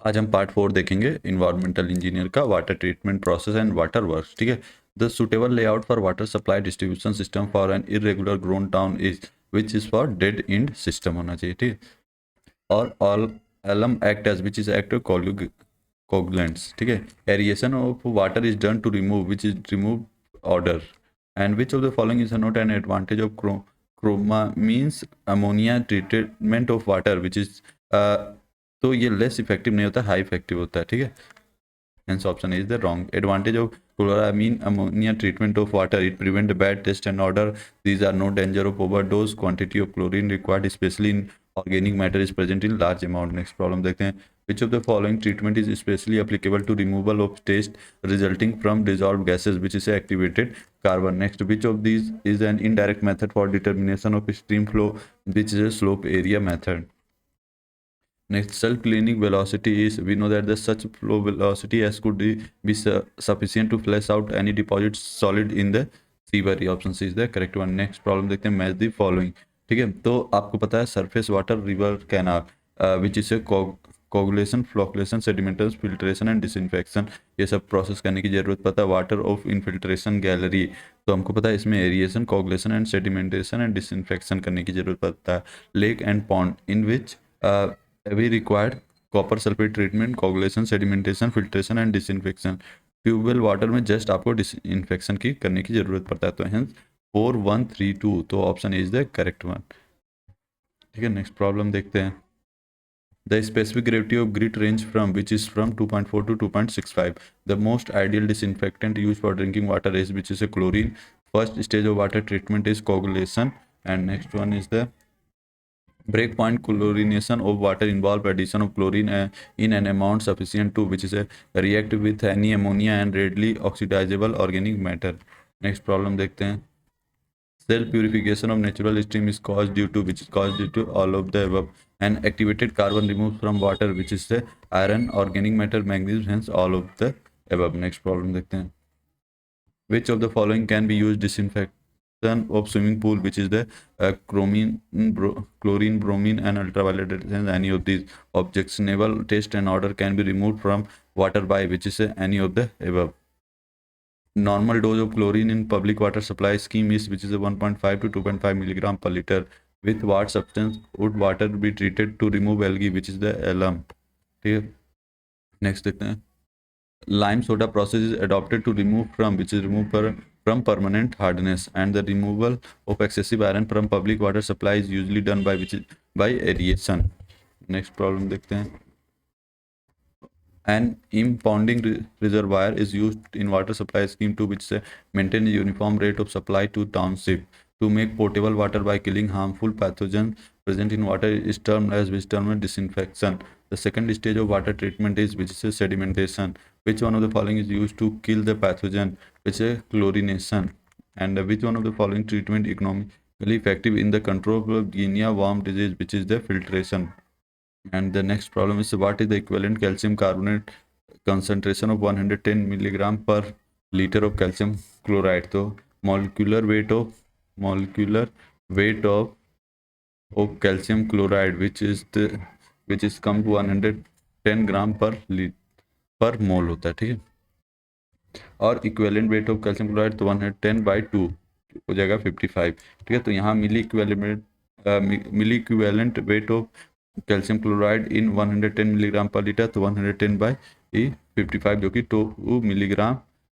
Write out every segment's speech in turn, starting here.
आज हम पार्ट 4 देखेंगे इन्वायरमेंटल इंजीनियर का, water treatment process and water works. ठीक है। The suitable layout for water supply distribution system for an irregular grown town is which is for dead end system होना चाहिए। ठीक है। और all alum act as which is act coagulants. ठीक है। Aeration of water is done to remove which is remove odour and which of the following is not an advantage of chroma means ammonia treatment of water which is, तो ये less effective नहीं होता, high effective होता है। ठीक है। Hence option is the wrong. Advantage of chloramine ammonia treatment of water, it prevent bad taste and odor. These are no danger of overdose. Quantity of chlorine required especially in organic matter is present in large amount. Next problem देखते हैं. Which of the following treatment is especially applicable to removal of taste resulting from dissolved gases which is activated carbon? Next, which of these is an indirect method for determination of stream flow which is a slope area method? Next, self-cleaning velocity is, we know that the such flow velocity as could be sufficient to flush out any deposit solid in the sewer. Option C is the correct one. Next problem देखते हैं, match the following. ठीक है। तो आपको पता है surface water river canal which is coagulation, flocculation, sedimentation, filtration and disinfection, ये सब प्रोसेस करने की जरूरत पड़ता है। वाटर ऑफ इनफिल्ट्रेशन गैलरी, तो हमको पता है इसमें aeration, coagulation and sedimentation and disinfection करने की जरूरत पड़ता है। Lake and pond in which we required copper sulphate treatment, coagulation, sedimentation, filtration and disinfection. Tubewell water में जस्ट आपको डिसइंफेक्शन की करने की जरूरत पड़ता है। तो हेंस 4132, तो option is the correct one. ठीक है। नेक्स्ट प्रॉब्लम देखते हैं। The specific gravity of grit range from which is from 2.4 to 2.65. The most ideal disinfectant used for drinking water is which is a chlorine. First stage of water treatment is coagulation, and next one is the breakpoint chlorination of water involve addition of chlorine in an amount sufficient to which is a react with any ammonia and readily oxidizable organic matter. Next problem देखते हैं। Self purification of natural stream is caused due to which is caused due to all of the above. And activated carbon removed from water which is the iron, organic matter, magnesium, hence all of the above. Next problem देखते हैं। Which of the following can be used disinfectant of swimming pool which is the chlorine, bromine and ultraviolet rays? Any of these objectionable taste and odor can be removed from water by which is any of the above. Normal dose of chlorine in public water supply scheme is which is 1.5 to 2.5 milligram per liter. With what substance would water be treated to remove algae which is the alum? ठीक है। Next देखते हैं। Lime soda process is adopted to remove from which is remove from permanent hardness, and the removal of excessive iron from public water supply is usually done by which is by aeration. Next problem देखते हैं। An impounding reservoir is used in water supply scheme to which maintain a uniform rate of supply to township. To make potable water by killing harmful pathogens present in water is termed as which termed disinfection. The second stage of water treatment is which is sedimentation. Which one of the following is used to kill the pathogen? Which is chlorination. And which one of the following treatment economically effective in the control of Guinea worm disease, which is the filtration. And the next problem is what is the equivalent calcium carbonate concentration of 110 milligram per liter of calcium chloride? So molecular weight of calcium chloride which is come to 110 ग्राम पर मोल होता है। ठीक है। और equivalent weight of calcium chloride तो 110/2 हो जाएगा 55। ठीक है। तो यहाँ milliequivalent weight of calcium chloride in 110 milligram per litre, तो 110/55 जो कि 2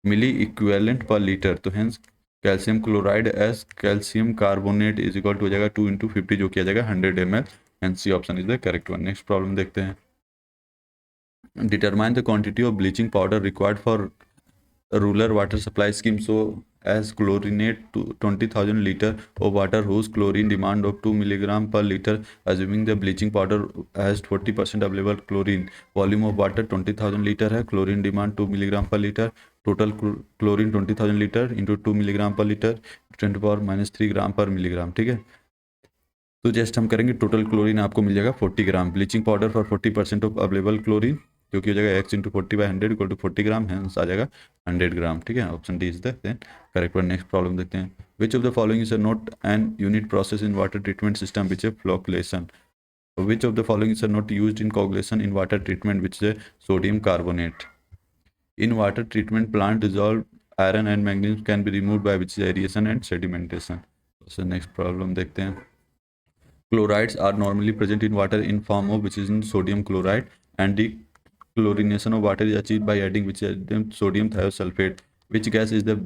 मिली इक्विवेलेंट पर लीटर। तो hence calcium chloride as calcium carbonate is equal to हो जाएगा 2 × 50 जो किया जाएगा 100 ml। Hence C option is the correct one. Next problem देखते हैं। Determine the quantity of bleaching powder required for rural water supply scheme so as chlorinate to 20,000 liter of water whose chlorine demand of 2 milligram per liter, assuming the bleaching powder has 40% available chlorine. Volume of water 20,000 liter है, chlorine demand 2 milligram per liter, total chlorine 20,000 liter into 2 milligram per liter 10⁻³ ग्राम पर milligram. ठीक है। तो just हम करेंगे total chlorine आपको मिल जाएगा 40 gram. Bleaching powder for 40% of available chlorine जो कि हो जाएगा x × 40/100 = 40 ग्राम, हेंस आ जाएगा 100 ग्राम। ठीक है। Option D is the correct one. Next problem देखते हैं। विच of the following is not N unit process in water treatment system which A flocculation? Which of the following is not used in coagulation in water treatment, which is a sodium carbonate? In water treatment plant, dissolved iron and magnesium can be removed by which is aeration and sedimentation. So next problem देखते हैं. Chlorides are normally present in water in form of which is in sodium chloride, and the chlorination of water is achieved by adding which is sodium thiosulfate. Which gas is the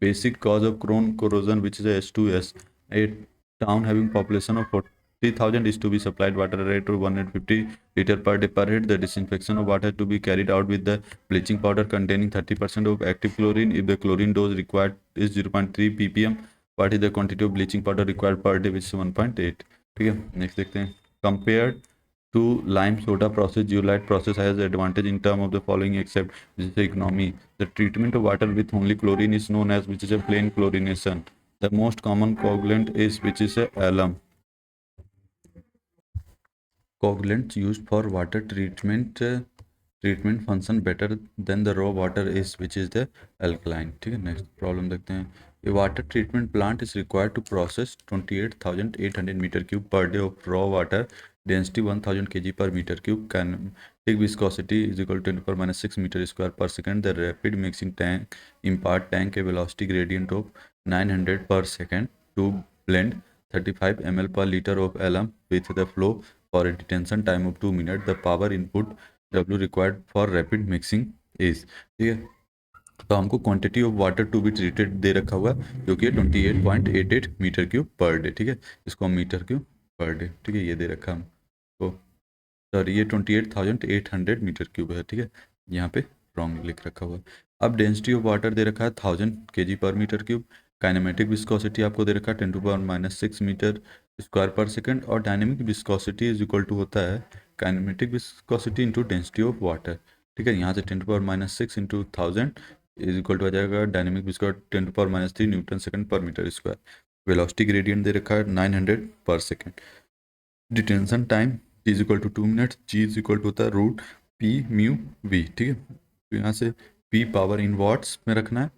basic cause of chrome corrosion, which is a H2S? A town having population of 40,000 is to be supplied water rate of 150 liter per day per head. The disinfection of water to be carried out with the bleaching powder containing 30% of active chlorine. If the chlorine dose required is 0.3 ppm, what is the quantity of bleaching powder required per day, which is 1.8? ठीक है, next देखते हैं. Compared to lime soda process, zeolite process has advantage in term of the following except this is economy. The treatment of water with only chlorine is known as which is a plain chlorination. The most common coagulant is which is a alum. Coagulants used for water treatment function better than the raw water is which is the alkaline. ठीक है, next problem देखते हैं. A water treatment plant is required to process 28,800 meter cube per day of raw water, density 1000 kg per meter cube, kinetic viscosity is equal to 10 power minus 6 meter square per second. The rapid mixing tank impart tank a velocity gradient of 900 per second to blend 35 ml per liter of alum with the flow for a detention time of 2 minutes. The power input W required for rapid mixing is. ठीक है, तो हमको quantity of water to be treated दे रखा हुआ है जो कि 28.88 मीटर क्यूब पर डे. ठीक है, इसको हम मीटर क्यूब पर डे, ठीक है, ये दे रखा हमको. सॉरी, ये 28,800 मीटर क्यूब है. ठीक है, यहाँ पे रॉन्ग लिख रखा हुआ है. अब डेंसिटी ऑफ वाटर दे रखा है 1000 kg पर मीटर क्यूब. काइनेमेटिक विस्कोसिटी आपको दे रखा है 10 to power minus 6 metre square per second. और dynamic viscosity is equal to होता है kinematic viscosity into density of water. ठीक है, यहाँ से 10 to power minus 6 into 1000 is equal to आ जाएगा dynamic viscosity 10 to power minus 3 newton second per metre square. Velocity gradient दे रखा है 900 per second. Detention time is equal to 2 minutes. Ji is equal to होता है root P mu V. ठीक है, तो यहाँ से पी पावर इन वाट्स में रखना है,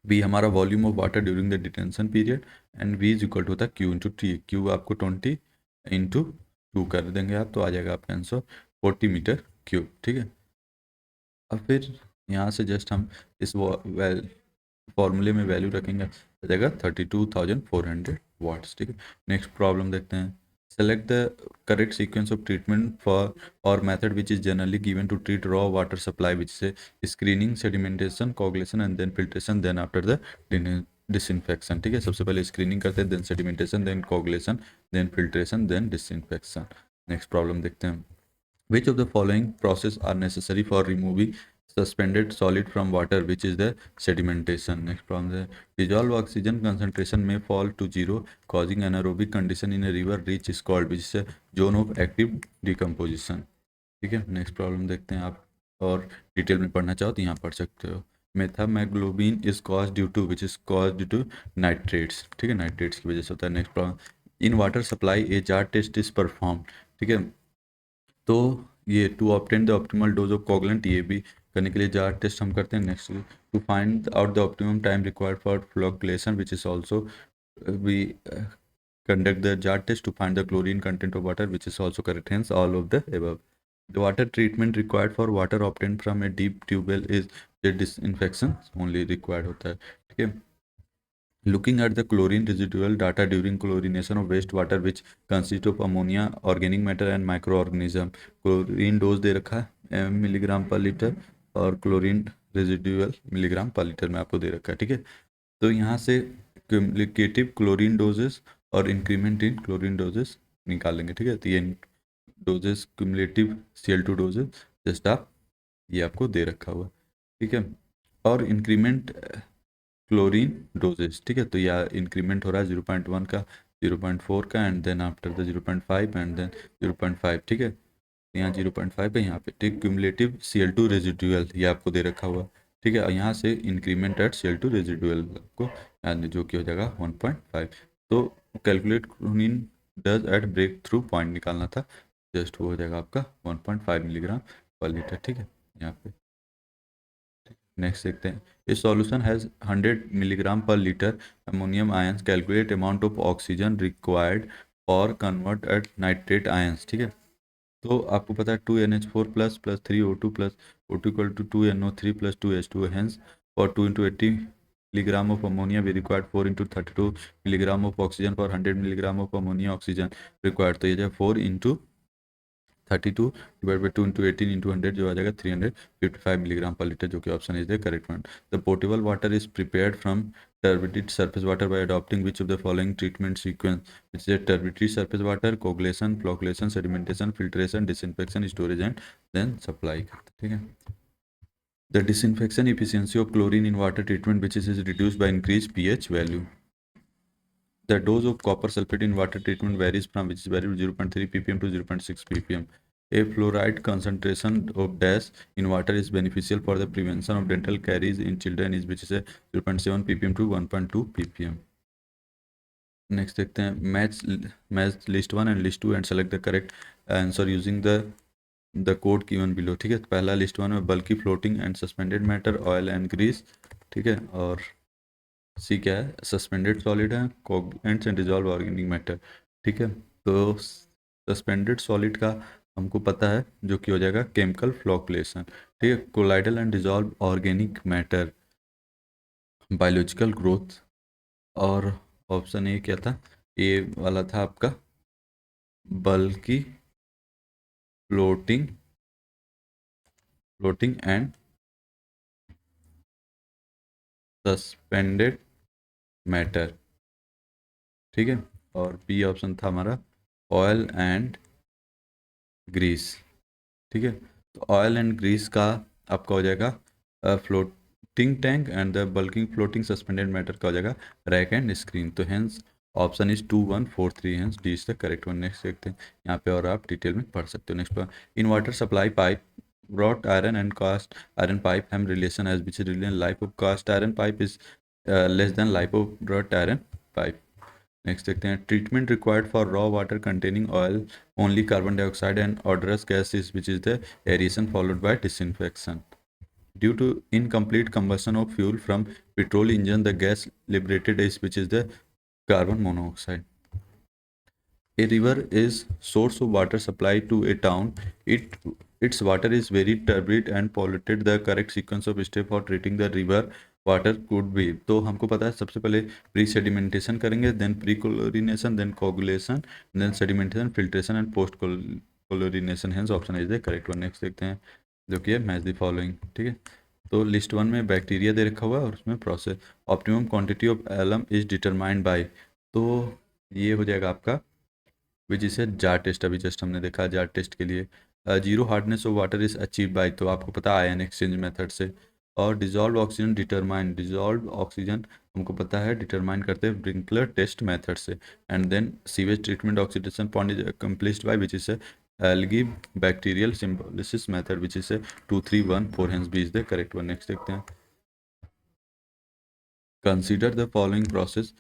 बी हमारा volume of water during the detention period, and V is equal to होता है क्यू इंटू टी. क्यू आपको 20 इंटू 2 कर देंगे आप, तो आ जाएगा आपका आंसर 40 मीटर क्यूब. ठीक है, अब फिर यहाँ से जस्ट हम इस फॉर्मूले में वैल्यू रखेंगे, आ जाएगा 32,400 वाट्स. ठीक है, नेक्स्ट प्रॉब्लम देखते हैं. Select the correct sequence of treatment for or method which is generally given to treat raw water supply, which is screening, sedimentation, coagulation and then filtration, then after the disinfection. ठीक है, सबसे पहले screening करते हैं, then sedimentation, then coagulation, then filtration, then disinfection. Next problem देखते हैं. Which of the following process are necessary for removing suspended solid from water, which is the sedimentation? Next problem है. Dissolved oxygen concentration may fall to zero, causing anaerobic condition in a river reach is called, which is a zone of active decomposition. ठीक है, next problem देखते हैं. आप और detail में पढ़ना चाहो तो यहाँ पढ़ सकते हो. Methaemoglobin is cause due to which is cause due to nitrates. ठीक है, नाइट्रेट्स की वजह से होता है. Next problem. In water supply a jar test is perform. ठीक है, तो ये to obtain the optimal dose of coagulant, ये भी करने के लिए जार टेस्ट हम करते हैं. Next, to find out the optimum time required for flocculation, which is also we conduct the jar test to find the chlorine content of water, which is also correct. Hence all of the above. The water treatment required for water obtained from a deep tube well is the disinfection only required होता है. ठीक है, looking at the chlorine residual data during chlorination of wastewater which consist of ammonia, organic matter and microorganism. chlorine dose दे रखा है milligram per litre और chlorine residual milligram per litre में आपको दे रखा है. ठीक है, तो यहाँ से क्यूमुलेटिव क्लोरीन डोजेस और इंक्रीमेंट इन क्लोरीन डोजेस निकाल लेंगे. ठीक है, तो ये doses cumulative Cl2 doses just आप ये आपको दे रखा हुआ. ठीक है, और इंक्रीमेंट क्लोरीन डोजेस. ठीक है, तो यह इंक्रीमेंट हो रहा है 0.1 का, 0.4 का, and then after the 0.5 and then 0.5. ठीक है, यहाँ 0.5 है यहाँ पे. ठीक, क्यूमुलेटिव Cl2 रेजिडुअल ये आपको दे रखा हुआ. ठीक है, यहाँ से इंक्रीमेंट एट Cl2 रेजिडुअल आपको जो कि हो जाएगा 1.5. तो calculate chlorine dose at break through point निकालना था, जस्ट वो हो जाएगा आपका 1.5 मिलीग्राम पर लीटर. ठीक है, यहाँ पे नेक्स्ट देखते हैं. A solution has 100 milligram per litre ammonium ions. Calculate amount of oxygen required और कन्वर्ट एट नाइट्रेट आयंस, ठीक है। तो आपको पता है 2NH4 plus plus 3O2 plus O2 equal to 2NO3 plus 2H2, hence for 2 into 80 milligram of ammonia we required 4 into 32 milligram of oxygen for 100 milligram of ammonia oxygen required। तो ये जो 4 into 32 divide by 2 into 18 into 100 जो आ जाएगा 355 milligram per litre, जो कि option is the correct one. The portable water is prepared from turbidity surface water by adopting which of the following treatment sequence, which is a turbidity surface water, coagulation, flocculation, sedimentation, filtration, disinfection, storage and then supply करते हैं, ठीक है। The disinfection efficiency of chlorine in water treatment which is reduced by increased pH value। The dose of copper sulfate in water treatment varies from which is varies 0.3 ppm to 0.6 ppm. A fluoride concentration of dash in water is beneficial for the prevention of dental caries in children is which is a 0.7 ppm to 1.2 ppm. Next देखते हैं match list 1 and list 2 and select the correct answer using the code given below, ठीक है। पहला list 1 में bulky floating and suspended matter oil and grease, ठीक है। और सी क्या है, सस्पेंडेड सॉलिड है, coagulants and dissolve organic matter, ठीक है। तो सस्पेंडेड सॉलिड का हमको पता है जो कि हो जाएगा केमिकल फ्लोकुलेशन, ठीक है। Colloidal and dissolve organic matter biological growth. और ऑप्शन ए क्या था, ए वाला था आपका बल्कि फ्लोटिंग एंड सस्पेंडेड मैटर, ठीक है। और बी ऑप्शन था हमारा ऑयल एंड ग्रीस, ठीक है। तो ऑयल एंड ग्रीस का आपका हो जाएगा floating tank and the bulking floating suspended matter का हो जाएगा रैक एंड स्क्रीन। तो hence option is 2143, hence D is the correct one. Next देखते हैं यहाँ पे और आप डिटेल में पढ़ सकते हो। Next in water supply pipe wrought iron and cast iron pipe have relation as which is relation life of cast iron pipe is less than life of wrought iron pipe। Next देखते हैं treatment required for raw water containing oil only carbon dioxide and odorous gas is which is the aeration followed by disinfection. Due to incomplete combustion of fuel from petrol engine the gas liberated is which is the carbon monoxide। A river is source of water supply to a town. Its water is very turbid and polluted. The correct sequence of step for treating the river water could be। तो हमको पता है सबसे पहले pre sedimentation करेंगे, then pre chlorination, then coagulation, then sedimentation, filtration and post chlorination. Hence option is the correct one. Next देखते हैं जो कि है मैच द फॉलोइंग, ठीक है। तो लिस्ट 1 में बैक्टीरिया दे रखा हुआ है और उसमें process optimum quantity of alum is determined by, तो ये हो जाएगा आपका विच इसे जार टेस्ट, अभी जस्ट हमने देखा जार टेस्ट के लिए। Zero hardness of water is achieve by, तो आपको पता है आयन एक्सचेंज मेथड से। और dissolve oxygen determine, dissolve oxygen हमको पता है डिटरमाइन करते हैं ब्रिंकलर टेस्ट मेथड से। And then sewage treatment oxidation point is accomplished by which is algae bacterial symbiosis method which is 2314, hence B is the correct one. Next देखते हैं consider the following process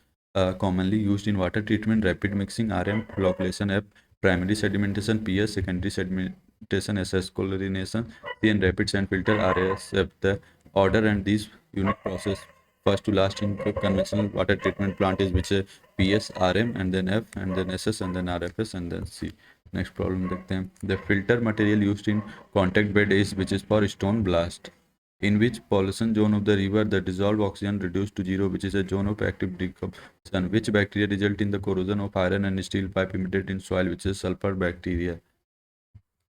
commonly used in water treatment: rapid mixing RM, flocculation F, primary sedimentation PS, secondary sedimentation SS, chlorination C, and rapid sand filter RSF। The order and these unit process first to last in conventional water treatment plant is which is PS, RM and then F and then SS and then RFS and then C। next problem देखते हैं the filter material used in contact bed is which is for stone blast। in which pollution zone of the river the dissolved oxygen reduced to zero which is a zone of active decomposition। which bacteria result in the corrosion of iron and steel pipe embedded in soil which is sulfur bacteria।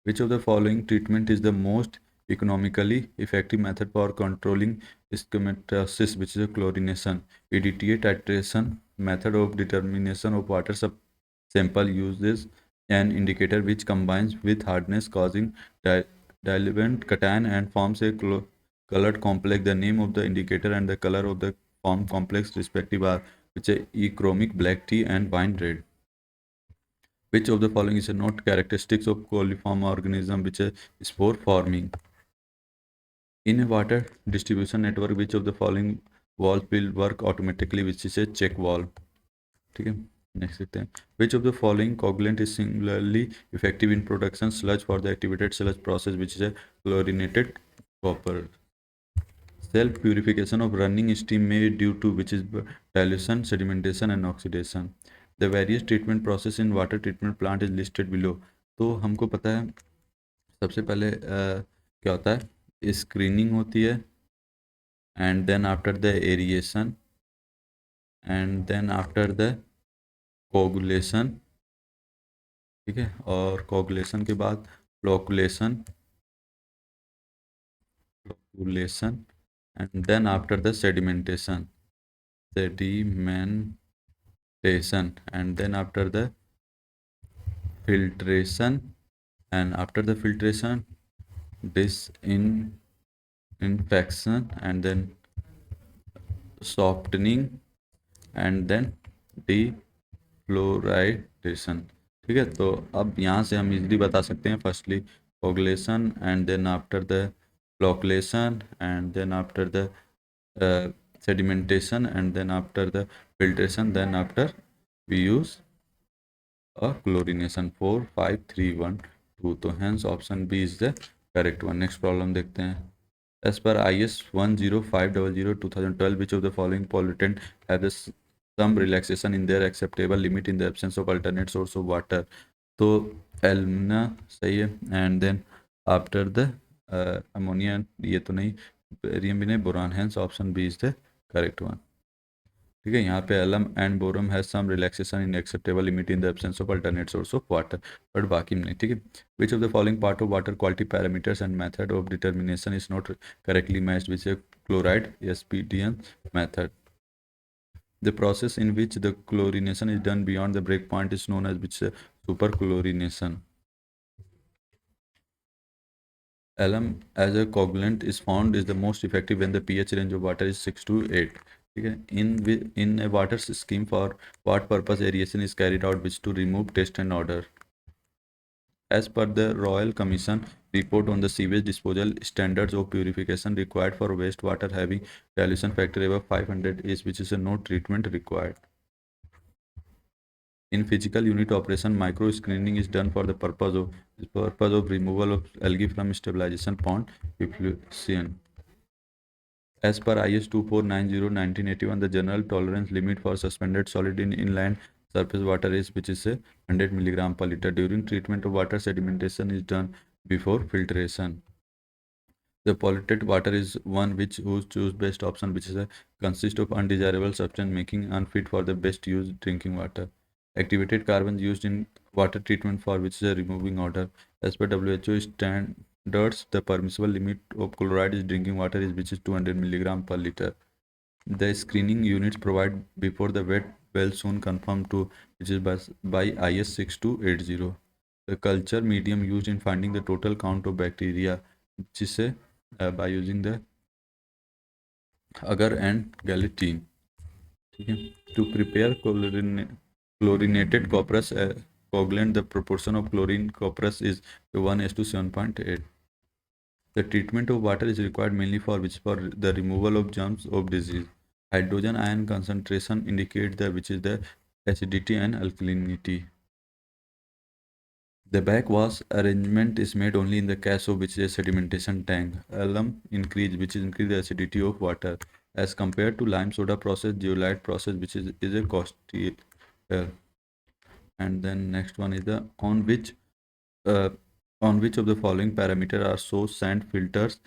which of the following treatment is the most economically effective method for controlling schistoscopy which is a chlorination। EDTA titration method of determination of water sample uses an indicator which combines with hardness causing diluent cation and forms a colored complex। The name of the indicator and the color of the form complex respective are which are echromic, black tea and wine red। which of the following is not characteristics of coliform organism which is spore forming। in a water distribution network which of the following valve will work automatically which is a check valve, ठीक है। Next देखते हैं which of the following coagulant is singularly effective in production sludge for the activated sludge process which is a chlorinated copper। self purification of running steam made due to which is dilution, sedimentation and oxidation। The various treatment process in water treatment plant is listed below. तो हमको पता है सबसे पहले क्या होता है, screening होती है, and then after the aeration, and then after the coagulation, ठीक है, और कोगुलेशन के बाद flocculation, flocculation, and then after the sedimentation, sedimentation, and then after the filtration, and after the filtration disinfection, and then softening, and then defluoridation। ठीक है, तो अब यहाँ से हम इजीली बता सकते हैं, firstly coagulation, and then after the flocculation, and then after the sedimentation, and then after the filtration, then after we use chlorination। 4 5 3 1 2, तो hence option B is the correct one। next problem देखते हैं। as per IS 10500 which of the following pollutant have some relaxation in their acceptable limit in the absence of alternate source of water। तो alumina सही है, and then after the ammonia, ये तो नहीं, barium भी नहीं, boron, hence option B is the correct one. ठीक है, यहाँ पे alum and boron has some relaxation in acceptable limit in the absence of alternate source of water, but बाकी में नहीं। ठीक है, which of the following part of water quality parameters and method of determination is not correctly matched which a chloride एसपीडीएन method. The process in which the chlorination is done beyond the break point is known as which superchlorination। Alum as a coagulant is found is the most effective when the pH range of water is 6 to 8। ठीक है, in a water scheme for what purpose aeration is carried out which to remove taste and odor। As per the Royal Commission report on the sewage disposal standards of purification required for wastewater having dilution factor above 500 is which is a no treatment required। In physical unit operation, micro screening is done for the purpose of removal of algae from stabilization pond effluent। As per IS 2490/1981, the general tolerance limit for suspended solid in inland surface water is which is a 100 milligram per liter। During treatment of water, sedimentation is done before filtration। The polluted water is one which whose choose best option which is a consist of undesirable substance making unfit for the best use drinking water। Activated carbon used in water treatment for which is a removing order। As per WHO standards, the permissible limit of chloride in drinking water is which is 200 milligram per liter। The screening units provided before the wet well soon confirmed to which is by IS 6280। The culture medium used in finding the total count of bacteria which is a by using the agar and galatine। ठीक है, to prepare chlorinated copras coagulant, the proportion of chlorine copras is 1:7.8। The treatment of water is required mainly for which for the removal of germs of disease। Hydrogen ion concentration indicate the which is the acidity and alkalinity। The backwash arrangement is made only in the case of which is a sedimentation tank। Alum increase which is increase the acidity of water as compared to lime soda process, zeolite process which is a costly। And then next one is the uh, on which of the following parameter are so sand filters,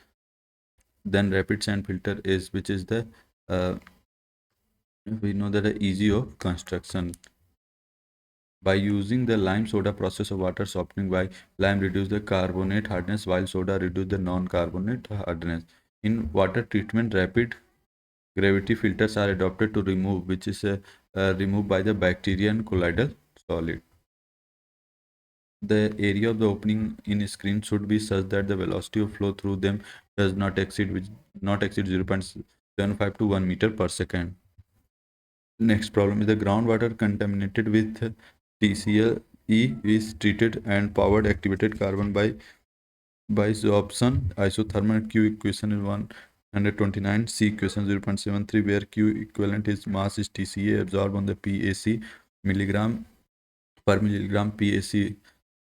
then rapid sand filter is which is the we know that easy of construction। By using the lime soda process of water softening, by lime reduce the carbonate hardness while soda reduce the non-carbonate hardness। In water treatment, rapid gravity filters are adopted to remove which is removed by the bacteria and colloidal solid। The area of the opening in screen should be such that the velocity of flow through them does not exceed 0.75 to 1 meter per second। Next problem is the groundwater contaminated with TCl is treated and powered activated carbon by absorption isothermal Q equation is 129, C equation 0.73, where Q equivalent is mass is TCA absorbed on the PAC milligram per milligram PAC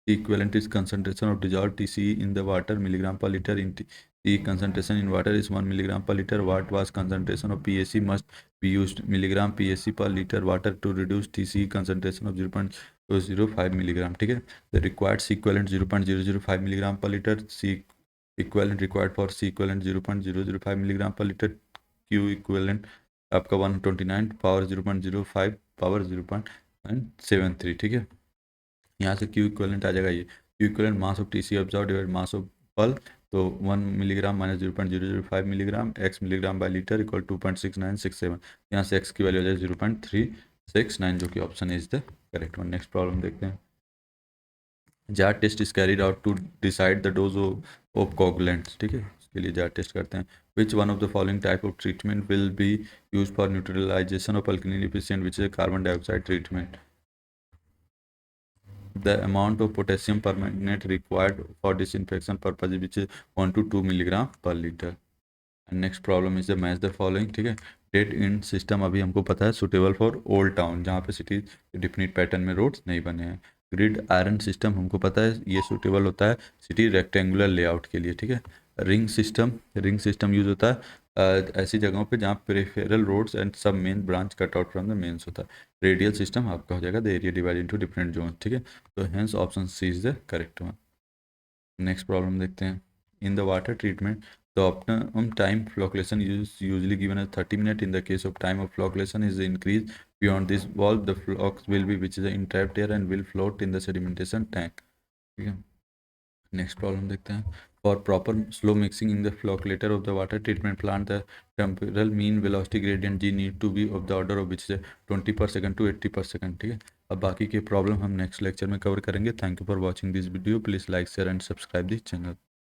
The equivalent is concentration of dissolved TCE in the water milligram per liter. In the concentration in water is 1 milligram per liter. What was concentration of PAC must be used milligram PAC per liter water to reduce TCE concentration of 0.005 milligram. ठीक है, the required C equivalent 0.005 milligram per liter. C equivalent required for C equivalent 0.005 milligram per liter. Q equivalent आपका 129 power 0.05 power 0.73. ठीक है, यहाँ से Q equivalent आ जाएगा ये Q equivalent mass of T C observe divide mass of pal, तो 1 milligram minus 0.005 milligram X milligram by litre equal 2.6967. यहाँ से एक्स की वैल्यू आ जाए 0.369 जो कि option is the correct one. Next problem देखते हैं. Jar test is carried out to decide the dose of coagulants. ठीक है, इसके लिए जार टेस्ट करते हैं. Which one of the following type of treatment will be use for neutralisation of alkali efficient which is carbon dioxide treatment. The amount of potassium permanganate required for disinfection purpose which is 1 to 2 milligram per liter. And next problem is the match the following. ठीक है, date इन system अभी हमको पता है suitable for old town जहाँ पे city definite pattern में roads नहीं बने हैं. ग्रिड आयरन सिस्टम हमको पता है ये सुटेबल होता है सिटी रेक्टेंगुलर लेआउट के लिए. ठीक है, रिंग सिस्टम यूज होता है ऐसी जगहों पे जहाँ peripheral roads and sub main branch cut out from the mains होता है. रेडियल सिस्टम आपका हो जाएगा the area divide into different zone. ठीक है, तो hence option C is the correct one. Next problem देखते हैं. In the water treatment the optimum time flocculation is usually given as 30 minutes. In the case of time of flocculation is increased beyond this valve, the flux will be which is entrapped here and will float in the sedimentation tank. ठीक है, next problem देखते हैं. For proper slow mixing in the flocculator of the water treatment plant the temporal mean velocity gradient G need to be of the order of which is 20/s to 80/s. ठीक है, अब बाकी के problem हम next lecture में cover करेंगे. Thank you for watching this video. Please like share and subscribe this channel.